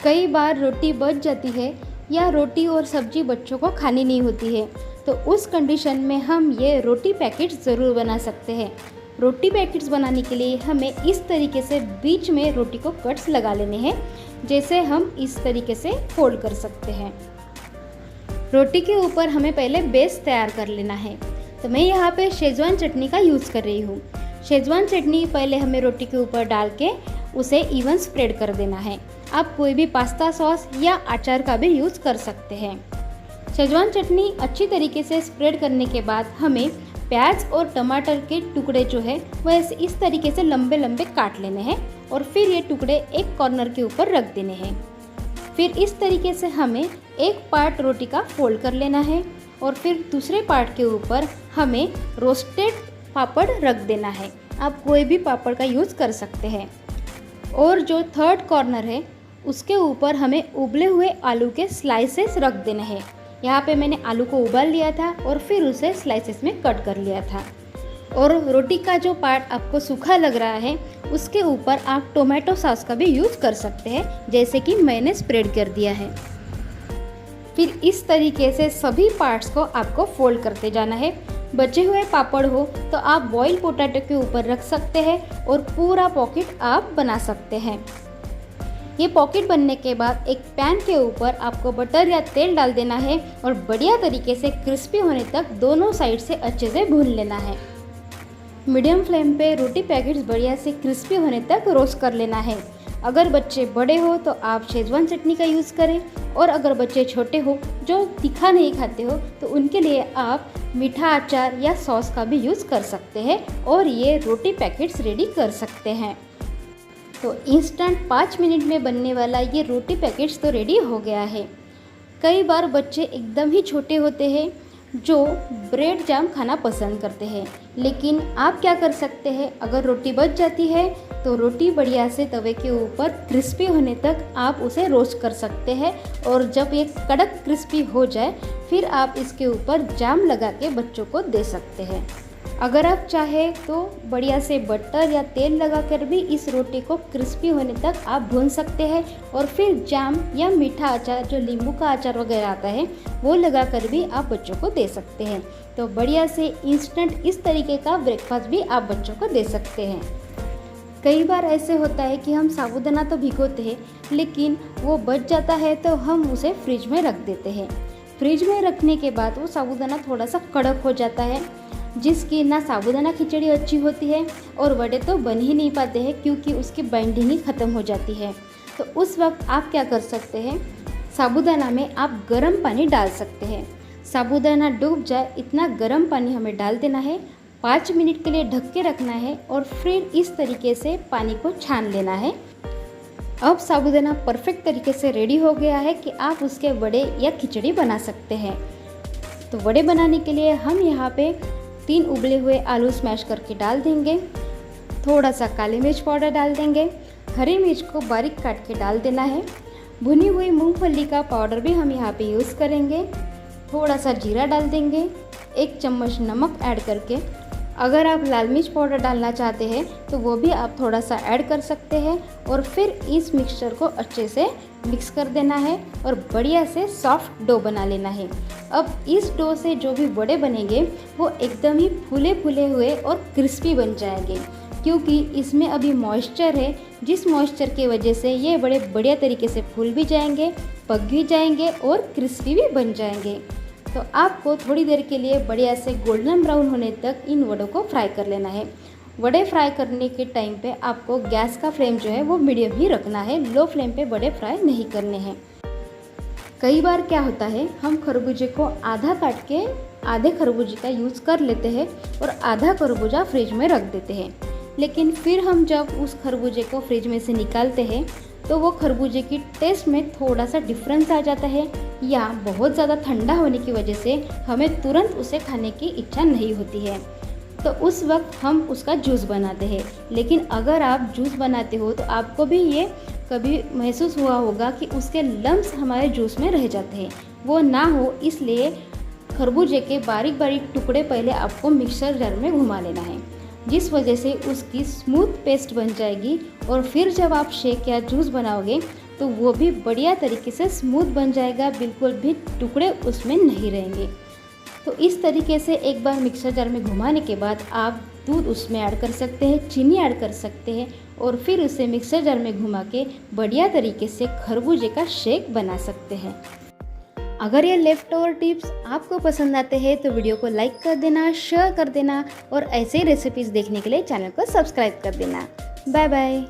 कई बार रोटी बच जाती है या रोटी और सब्जी बच्चों को खानी नहीं होती है, तो उस कंडीशन में हम ये रोटी पैकेट्स ज़रूर बना सकते हैं। रोटी पैकेट्स बनाने के लिए हमें इस तरीके से बीच में रोटी को कट्स लगा लेने हैं, जैसे हम इस तरीके से फोल्ड कर सकते हैं। रोटी के ऊपर हमें पहले बेस तैयार कर लेना है। तो मैं यहाँ पे शेजवान चटनी का यूज़ कर रही हूँ। शेजवान चटनी पहले हमें रोटी के ऊपर डाल के उसे इवन स्प्रेड कर देना है। आप कोई भी पास्ता सॉस या अचार का भी यूज़ कर सकते हैं। शेजवान चटनी अच्छी तरीके से स्प्रेड करने के बाद हमें प्याज और टमाटर के टुकड़े जो है वह इस तरीके से लंबे लंबे काट लेने हैं और फिर ये टुकड़े एक कॉर्नर के ऊपर रख देने हैं। फिर इस तरीके से हमें एक पार्ट रोटी का फोल्ड कर लेना है और फिर दूसरे पार्ट के ऊपर हमें रोस्टेड पापड़ रख देना है। आप कोई भी पापड़ का यूज़ कर सकते हैं। और जो थर्ड कॉर्नर है उसके ऊपर हमें उबले हुए आलू के स्लाइसेस रख देने हैं। यहाँ पे मैंने आलू को उबाल लिया था और फिर उसे स्लाइसेस में कट कर लिया था। और रोटी का जो पार्ट आपको सूखा लग रहा है उसके ऊपर आप टोमेटो सॉस का भी यूज़ कर सकते हैं, जैसे कि मैंने स्प्रेड कर दिया है। फिर इस तरीके से सभी पार्ट्स को आपको फोल्ड करते जाना है। बचे हुए पापड़ हो तो आप बॉयल पोटैटो के ऊपर रख सकते हैं और पूरा पॉकेट आप बना सकते हैं। ये पॉकेट बनने के बाद एक पैन के ऊपर आपको बटर या तेल डाल देना है और बढ़िया तरीके से क्रिस्पी होने तक दोनों साइड से अच्छे से भून लेना है। मीडियम फ्लेम पे रोटी पैकेट्स बढ़िया से क्रिस्पी होने तक रोस्ट कर लेना है। अगर बच्चे बड़े हो तो आप शेजवान चटनी का यूज़ करें, और अगर बच्चे छोटे हो जो तीखा नहीं खाते हो तो उनके लिए आप मीठा अचार या सॉस का भी यूज़ कर सकते हैं और ये रोटी पैकेट्स रेडी कर सकते हैं। तो इंस्टेंट 5 मिनट में बनने वाला ये रोटी पैकेट्स तो रेडी हो गया है। कई बार बच्चे एकदम ही छोटे होते हैं जो ब्रेड जाम खाना पसंद करते हैं, लेकिन आप क्या कर सकते हैं, अगर रोटी बच जाती है तो रोटी बढ़िया से तवे के ऊपर क्रिस्पी होने तक आप उसे रोस्ट कर सकते हैं और जब ये कड़क क्रिस्पी हो जाए फिर आप इसके ऊपर जाम लगा के बच्चों को दे सकते हैं। अगर आप चाहें तो बढ़िया से बटर या तेल लगाकर भी इस रोटी को क्रिस्पी होने तक आप भून सकते हैं और फिर जाम या मीठा अचार जो नींबू का अचार वगैरह आता है वो लगाकर भी आप बच्चों को दे सकते हैं। तो बढ़िया से इंस्टेंट इस तरीके का ब्रेकफास्ट भी आप बच्चों को दे सकते हैं। कई बार ऐसे होता है कि हम साबूदाना तो भिगोते हैं लेकिन वो बच जाता है तो हम उसे फ्रिज में रख देते हैं। फ्रिज में रखने के बाद वो साबूदाना थोड़ा सा कड़क हो जाता है, जिसकी ना साबूदाना खिचड़ी अच्छी होती है और वड़े तो बन ही नहीं पाते हैं क्योंकि उसकी बाइंडिंग ही ख़त्म हो जाती है। तो उस वक्त आप क्या कर सकते हैं, साबूदाना में आप गर्म पानी डाल सकते हैं। साबूदाना डूब जाए इतना गर्म पानी हमें डाल देना है, 5 मिनट के लिए ढक के रखना है और फिर इस तरीके से पानी को छान लेना है। अब साबूदाना परफेक्ट तरीके से रेडी हो गया है कि आप उसके वड़े या खिचड़ी बना सकते हैं। तो वड़े बनाने के लिए हम यहाँ पे 3 उबले हुए आलू स्मैश करके डाल देंगे, थोड़ा सा काली मिर्च पाउडर डाल देंगे, हरी मिर्च को बारीक काट के डाल देना है, भुनी हुई मूंगफली का पाउडर भी हम यहाँ पे यूज़ करेंगे, थोड़ा सा जीरा डाल देंगे, 1 चम्मच नमक ऐड करके। अगर आप लाल मिर्च पाउडर डालना चाहते हैं तो वो भी आप थोड़ा सा ऐड कर सकते हैं और फिर इस मिक्सचर को अच्छे से मिक्स कर देना है और बढ़िया से सॉफ्ट डो बना लेना है। अब इस डो से जो भी वड़े बनेंगे वो एकदम ही फूले फूले हुए और क्रिस्पी बन जाएंगे, क्योंकि इसमें अभी मॉइस्चर है, जिस मॉइस्चर की वजह से ये बड़े बढ़िया तरीके से फूल भी जाएंगे, पक भी जाएंगे और क्रिस्पी भी बन जाएंगे। तो आपको थोड़ी देर के लिए बढ़िया से गोल्डन ब्राउन होने तक इन वड़ों को फ्राई कर लेना है। वड़े फ्राई करने के टाइम पे आपको गैस का फ्लेम जो है वो मीडियम ही रखना है, लो फ्लेम पे वड़े फ्राई नहीं करने हैं। कई बार क्या होता है, हम खरबूजे को आधा काट के आधे खरबूजे का यूज़ कर लेते हैं और आधा खरबूजा फ्रिज में रख देते हैं, लेकिन फिर हम जब उस खरबूजे को फ्रिज में से निकालते हैं तो वो खरबूजे की टेस्ट में थोड़ा सा डिफरेंस आ जाता है या बहुत ज़्यादा ठंडा होने की वजह से हमें तुरंत उसे खाने की इच्छा नहीं होती है। तो उस वक्त हम उसका जूस बनाते हैं। लेकिन अगर आप जूस बनाते हो तो आपको भी ये कभी महसूस हुआ होगा कि उसके लम्स हमारे जूस में रह जाते हैं, वो ना हो इसलिए खरबूजे के बारीक बारीक टुकड़े पहले आपको मिक्सर जार में घुमा लेना है, जिस वजह से उसकी स्मूथ पेस्ट बन जाएगी और फिर जब आप शेक या जूस बनाओगे तो वो भी बढ़िया तरीके से स्मूथ बन जाएगा, बिल्कुल भी टुकड़े उसमें नहीं रहेंगे। तो इस तरीके से एक बार मिक्सर जार में घुमाने के बाद आप दूध उसमें ऐड कर सकते हैं, चीनी ऐड कर सकते हैं और फिर उसे मिक्सर जार में घुमा के बढ़िया तरीके से खरबूजे का शेक बना सकते हैं। अगर ये लेफ्ट ओवर टिप्स आपको पसंद आते हैं तो वीडियो को लाइक कर देना, शेयर कर देना और ऐसे ही रेसिपीज़ देखने के लिए चैनल को सब्सक्राइब कर देना। Bye bye.